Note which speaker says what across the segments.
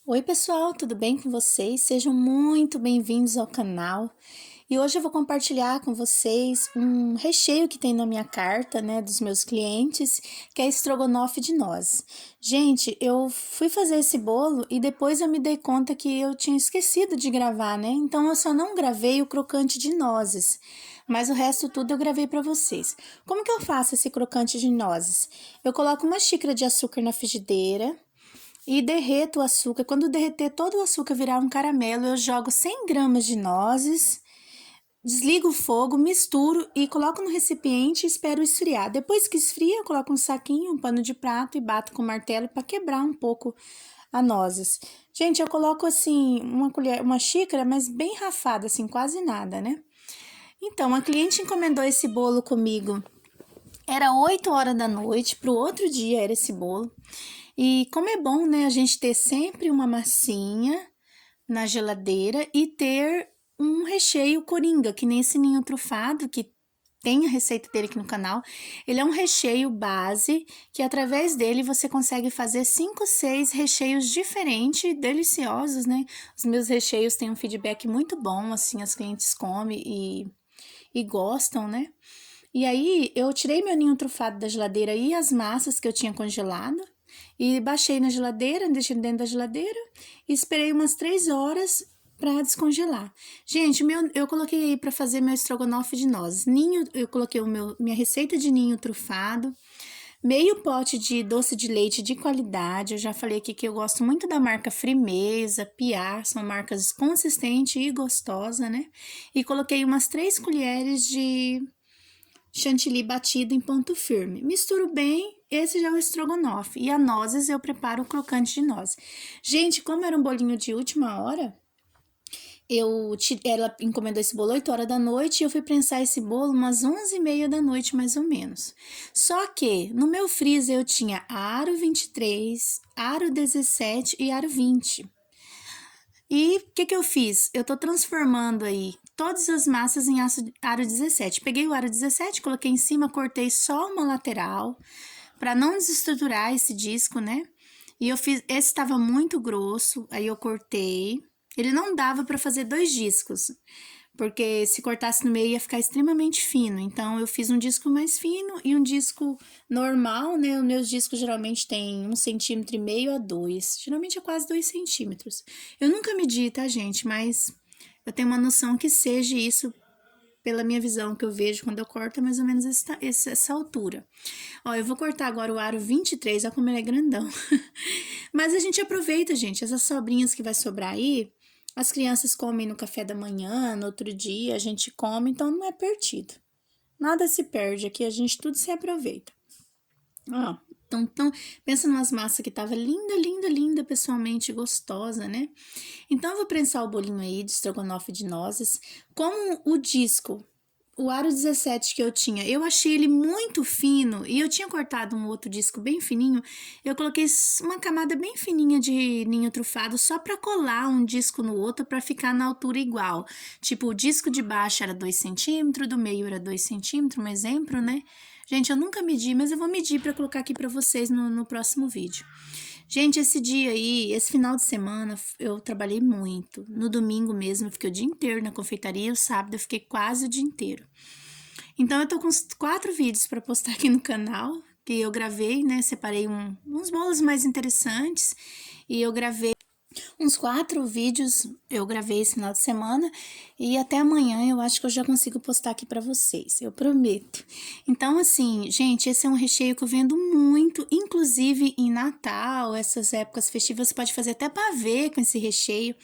Speaker 1: Oi pessoal, tudo bem com vocês? Sejam muito bem-vindos ao canal. E hoje eu vou compartilhar com vocês um recheio que tem na minha carta, né, dos meus clientes, que é estrogonofe de nozes. Gente, eu fui fazer esse bolo e depois eu me dei conta que eu tinha esquecido de gravar, né? Então eu só não gravei o crocante de nozes, mas o resto tudo eu gravei para vocês. Como que eu faço esse crocante de nozes? Eu coloco uma xícara de açúcar na frigideira e derreto o açúcar. Quando derreter todo o açúcar virar um caramelo, eu jogo 100 gramas de nozes, desligo o fogo, misturo e coloco no recipiente e espero esfriar. Depois que esfria, eu coloco um saquinho, um pano de prato e bato com o martelo para quebrar um pouco a nozes. Gente, eu coloco assim uma colher, uma xícara, mas bem rafada, assim, quase nada, né? Então, a cliente encomendou esse bolo comigo. Era 8 horas da noite, pro outro dia era esse bolo. E como é bom, né, a gente ter sempre uma massinha na geladeira e ter um recheio coringa, que nem esse ninho trufado, que tem a receita dele aqui no canal. Ele é um recheio base, que através dele você consegue fazer 5, 6 recheios diferentes, deliciosos, né? Os meus recheios têm um feedback muito bom, assim, as clientes comem e gostam, né? E aí, eu tirei meu ninho trufado da geladeira e as massas que eu tinha congelado e baixei na geladeira, deixei dentro da geladeira e esperei umas 3 horas para descongelar. Gente, eu coloquei aí para fazer meu estrogonofe de nozes. Eu coloquei minha receita de ninho trufado, meio pote de doce de leite de qualidade. Eu já falei aqui que eu gosto muito da marca Frimeza, Piar, são marcas consistentes e gostosas, né? E coloquei umas 3 colheres de chantilly batido em ponto firme. Misturo bem, esse já é o estrogonofe. E a nozes eu preparo o crocante de nozes. Gente, como era um bolinho de última hora, ela encomendou esse bolo 8 horas da noite e eu fui prensar esse bolo umas 11h30 da noite, mais ou menos. Só que no meu freezer eu tinha aro 23, aro 17 e aro 20. E o que eu fiz? Eu tô transformando aí todas as massas em aro 17. Peguei o aro 17, coloquei em cima, cortei só uma lateral para não desestruturar esse disco, né? E eu fiz, esse estava muito grosso, aí eu cortei. Ele não dava para fazer 2 discos, porque se cortasse no meio ia ficar extremamente fino. Então eu fiz um disco mais fino e um disco normal, né? Os meus discos geralmente têm 1,5 cm a 2, geralmente é quase 2 centímetros. Eu nunca medi, tá, gente? Mas eu tenho uma noção que seja isso pela minha visão que eu vejo quando eu corto, é mais ou menos essa altura. Ó, eu vou cortar agora o aro 23, olha como ele é grandão. Mas a gente aproveita, gente, essas sobrinhas que vai sobrar aí, as crianças comem no café da manhã, no outro dia a gente come, então não é perdido. Nada se perde aqui, a gente tudo se aproveita. Ó, então pensa numas massas que tava linda, linda, linda, pessoalmente gostosa, né? Então eu vou prensar o bolinho aí de estrogonofe de nozes. Como o disco, o aro 17 que eu tinha, eu achei ele muito fino e eu tinha cortado um outro disco bem fininho. Eu coloquei uma camada bem fininha de ninho trufado só para colar um disco no outro para ficar na altura igual. Tipo, o disco de baixo era 2 centímetros, do meio era 2 centímetros, um exemplo, né? Gente, eu nunca medi, mas eu vou medir para colocar aqui para vocês no próximo vídeo. Gente, esse dia aí, esse final de semana, eu trabalhei muito. No domingo mesmo, eu fiquei o dia inteiro na confeitaria, o sábado eu fiquei quase o dia inteiro. Então, eu tô com 4 vídeos para postar aqui no canal, que eu gravei, né? Separei uns bolos mais interessantes e eu gravei uns 4 vídeos, eu gravei esse final de semana e até amanhã eu acho que eu já consigo postar aqui pra vocês, eu prometo. Então, assim, gente, esse é um recheio que eu vendo muito, inclusive em Natal, essas épocas festivas, você pode fazer até pavê com esse recheio.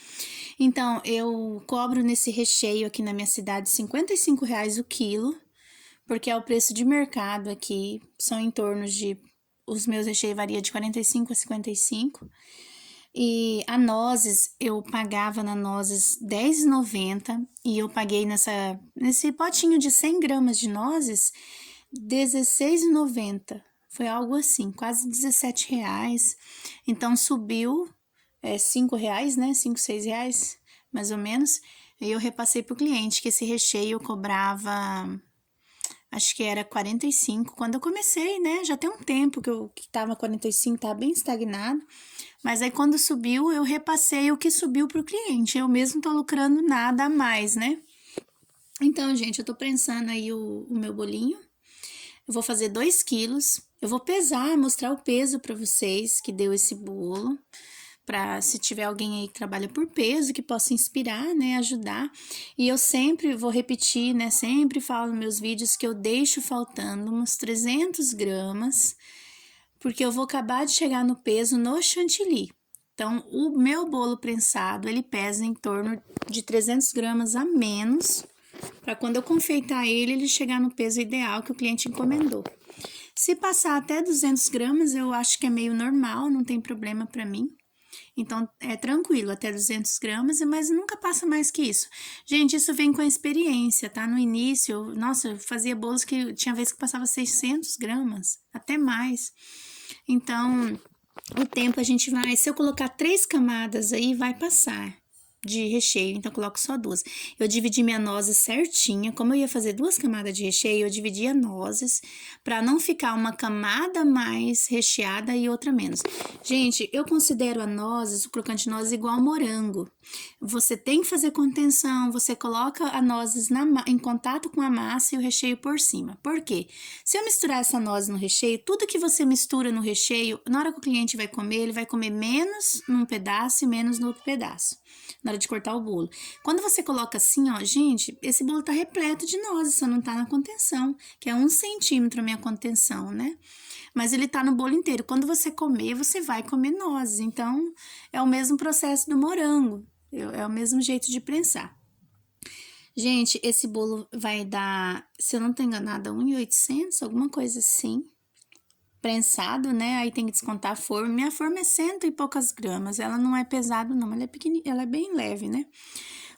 Speaker 1: Então, eu cobro nesse recheio aqui na minha cidade R$ 55 o quilo, porque é o preço de mercado aqui, são em torno de... Os meus recheios variam de 45 a 55. E a nozes, eu pagava na nozes R$ 10,90 e eu paguei nesse potinho de 100 gramas de nozes R$ 16,90. Foi algo assim, quase R$ 17. Então subiu R$ 5, né? 5, R$ 6, mais ou menos. E eu repassei pro cliente que esse recheio eu cobrava acho que era 45. Quando eu comecei, né? Já tem um tempo que tava 45, tá bem estagnado. Mas aí quando subiu, eu repassei o que subiu pro cliente. Eu mesmo tô lucrando nada a mais, né? Então, gente, eu tô prensando aí o meu bolinho. Eu vou fazer 2 quilos. Eu vou pesar, mostrar o peso pra vocês que deu esse bolo. Pra se tiver alguém aí que trabalha por peso, que possa inspirar, né, ajudar. E eu sempre vou repetir, né, sempre falo nos meus vídeos que eu deixo faltando uns 300 gramas, porque eu vou acabar de chegar no peso no chantilly. Então, o meu bolo prensado, ele pesa em torno de 300 gramas a menos, para quando eu confeitar ele chegar no peso ideal que o cliente encomendou. Se passar até 200 gramas, eu acho que é meio normal, não tem problema para mim. Então, é tranquilo, até 200 gramas, mas nunca passa mais que isso. Gente, isso vem com a experiência, tá? No início, nossa, eu fazia bolos que tinha vezes que passava 600 gramas, até mais. Então, o tempo a gente vai, se eu colocar 3 camadas aí, vai passar de recheio, então eu coloco só 2. Eu dividi minha nozes certinha, como eu ia fazer 2 camadas de recheio, eu dividi a nozes para não ficar uma camada mais recheada e outra menos. Gente, eu considero a nozes, o crocante de nozes igual ao morango. Você tem que fazer contenção, você coloca a nozes em contato com a massa e o recheio por cima. Por quê? Se eu misturar essa noz no recheio, tudo que você mistura no recheio, na hora que o cliente vai comer, ele vai comer menos num pedaço e menos no outro pedaço, na hora de cortar o bolo. Quando você coloca assim, ó, gente, esse bolo tá repleto de nozes, só não tá na contenção, que é 1 centímetro a minha contenção, né? Mas ele tá no bolo inteiro. Quando você comer, você vai comer nozes. Então, é o mesmo processo do morango, é o mesmo jeito de prensar. Gente, esse bolo vai dar, se eu não tô enganada, 1.800, alguma coisa assim. Prensado, né? Aí tem que descontar a forma. Minha forma é 100 e poucas gramas. Ela não é pesada, não. Ela é pequenininha, ela é bem leve, né?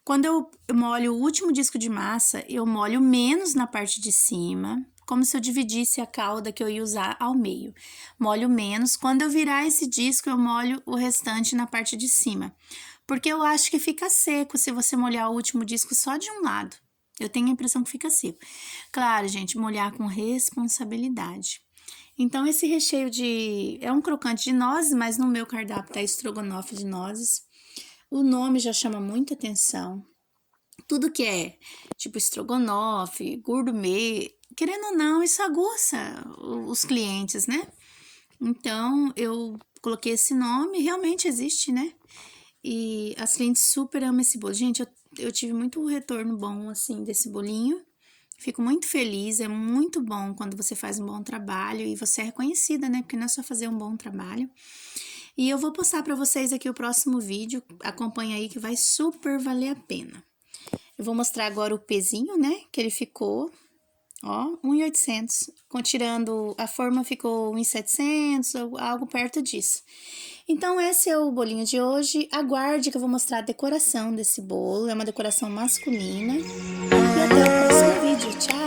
Speaker 1: Quando eu molho o último disco de massa, eu molho menos na parte de cima, como se eu dividisse a calda que eu ia usar ao meio. Molho menos. Quando eu virar esse disco, eu molho o restante na parte de cima. Porque eu acho que fica seco se você molhar o último disco só de um lado. Eu tenho a impressão que fica seco. Claro, gente, molhar com responsabilidade. Então, esse recheio é um crocante de nozes, mas no meu cardápio tá estrogonofe de nozes. O nome já chama muita atenção. Tudo que é tipo estrogonofe, gourmet, querendo ou não, isso aguça os clientes, né? Então, eu coloquei esse nome, realmente existe, né? E as clientes super amam esse bolo. Gente, eu tive muito retorno bom, assim, desse bolinho. Fico muito feliz, é muito bom quando você faz um bom trabalho e você é reconhecida, né? Porque não é só fazer um bom trabalho. E eu vou postar para vocês aqui o próximo vídeo, acompanha aí que vai super valer a pena. Eu vou mostrar agora o pezinho, né? Que ele ficou, ó, 1.800. Tirando a forma ficou 1.700, algo perto disso. Então, esse é o bolinho de hoje. Aguarde que eu vou mostrar a decoração desse bolo. É uma decoração masculina. E até o próximo vídeo. Tchau!